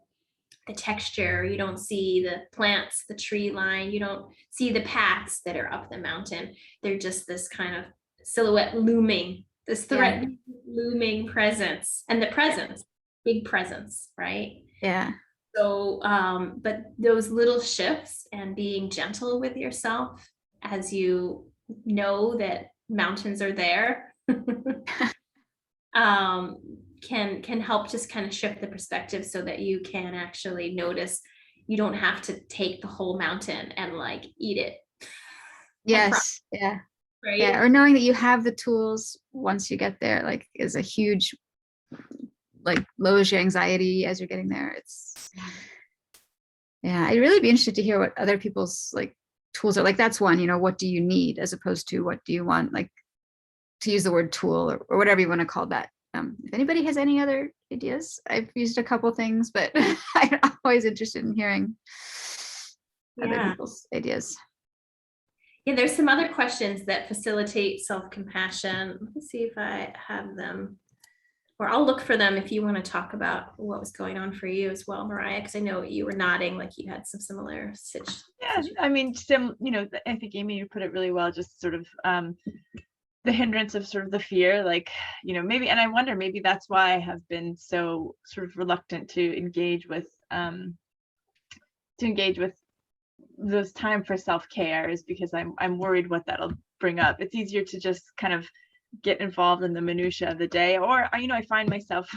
texture, you don't see the plants, the tree line, you don't see the paths that are up the mountain. They're just this kind of silhouette looming, this threatening looming presence, and the presence, big presence, right? Yeah. So, but those little shifts and being gentle with yourself as you know that mountains are there can help just kind of shift the perspective so that you can actually notice. You don't have to take the whole mountain and like eat it. Yes. Yeah. Right. Yeah. Or knowing that you have the tools once you get there, like, is a huge, like, lowers your anxiety as you're getting there. I'd really be interested to hear what other people's like tools are. Like, that's one, what do you need as opposed to what do you want, like, to use the word tool or whatever you want to call that. If anybody has any other ideas, I've used a couple things, but I'm always interested in hearing other people's ideas. Yeah, there's some other questions that facilitate self-compassion. Let me see if I have them, or I'll look for them if you want to talk about what was going on for you as well, Mariah, because I know you were nodding like you had some similar situations. Yeah, I mean, I think Amy, you put it really well, just sort of the hindrance of sort of the fear, like, maybe, and I wonder, maybe that's why I have been so sort of reluctant to engage with those time for self-care, is because I'm worried what that'll bring up. It's easier to just kind of get involved in the minutia of the day, or I find myself,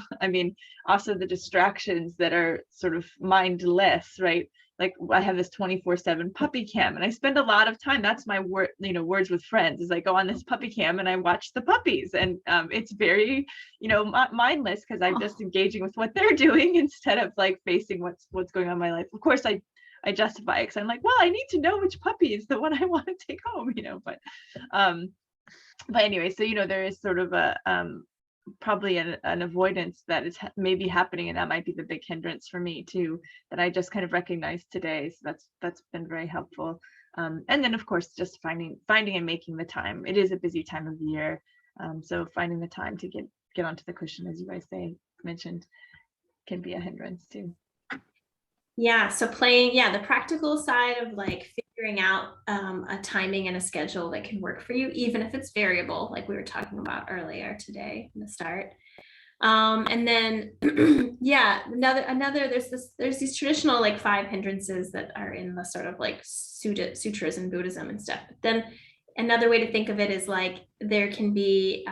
also the distractions that are sort of mindless, right? Like, I have this 24/7 puppy cam, and I spend a lot of time. That's my words with friends, is I go on this puppy cam and I watch the puppies, and it's very, mindless, because I'm just engaging with what they're doing instead of like facing what's going on in my life. Of course, I justify it because I'm like, well, I need to know which puppy is the one I want to take home, but anyway, so there is sort of a probably an avoidance that is maybe happening, and that might be the big hindrance for me too, that I just kind of recognized today. So that's been very helpful. And then of course just finding and making the time. It is a busy time of year, So finding the time to get onto the cushion, as you guys mentioned, can be a hindrance too. Yeah, so playing, the practical side of like figuring out a timing and a schedule that can work for you, even if it's variable, like we were talking about earlier today in the start. And then another there's these traditional like 5 hindrances that are in the sort of like sutras in Buddhism and stuff. But then another way to think of it is like there can be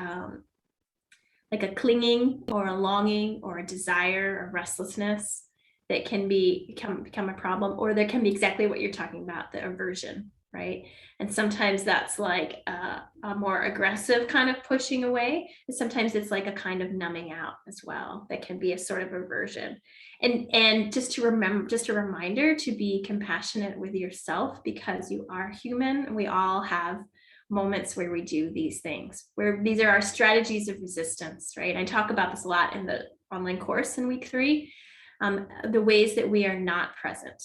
like a clinging or a longing or a desire or restlessness that can become a problem, or there can be exactly what you're talking about, the aversion, right? And sometimes that's like a more aggressive kind of pushing away, and sometimes it's like a kind of numbing out as well. That can be a sort of aversion. And just a reminder to be compassionate with yourself, because you are human and we all have moments where we do these things, where these are our strategies of resistance, right? I talk about this a lot in the online course in week 3. The ways that we are not present,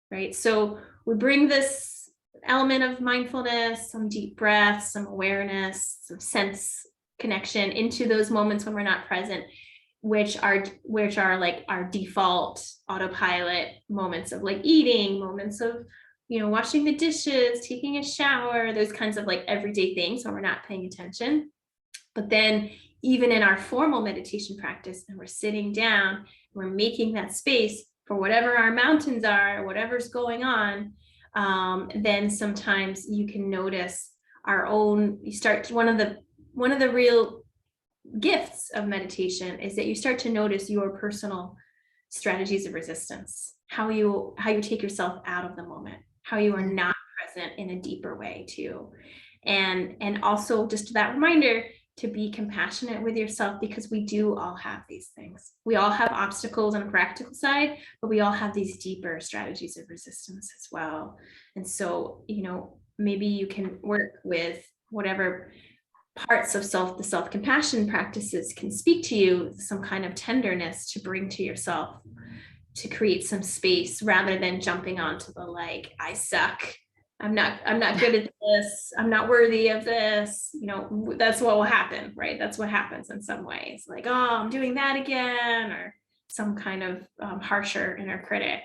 right? So we bring this element of mindfulness, some deep breaths, some awareness, some sense connection into those moments when we're not present, which are like our default autopilot moments of like eating, moments of, washing the dishes, taking a shower, those kinds of like everyday things when we're not paying attention. But then even in our formal meditation practice, and we're sitting down, we're making that space for whatever our mountains are, whatever's going on, then sometimes you can notice one of the real gifts of meditation is that you start to notice your personal strategies of resistance, how you take yourself out of the moment, how you are not present in a deeper way too. And also just that reminder to be compassionate with yourself, because we do all have these things. We all have obstacles on a practical side, but we all have these deeper strategies of resistance as well. And so, maybe you can work with whatever parts of the self-compassion practices can speak to you, some kind of tenderness to bring to yourself, to create some space, rather than jumping onto the like, I suck, I'm not good at this, I'm not worthy of this, that's what will happen, right? That's what happens in some ways, like, oh, I'm doing that again, or some kind of harsher inner critic.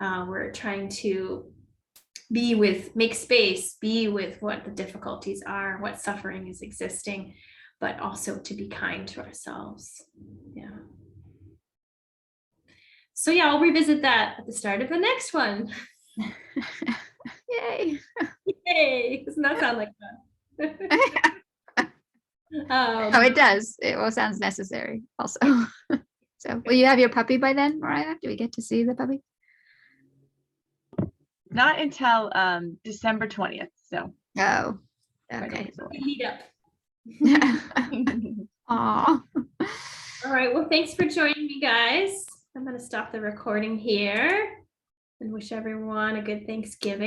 We're trying to make space, be with what the difficulties are, what suffering is existing, but also to be kind to ourselves. Yeah. So I'll revisit that at the start of the next one. Yay. Yay, doesn't that sound like fun? Oh, it does. It all sounds necessary also. So will you have your puppy by then, Mariah? Do we get to see the puppy? Not until December 20th. So. Oh, okay. Meet up. Aw. All right. Well, thanks for joining me, guys. I'm going to stop the recording here and wish everyone a good Thanksgiving.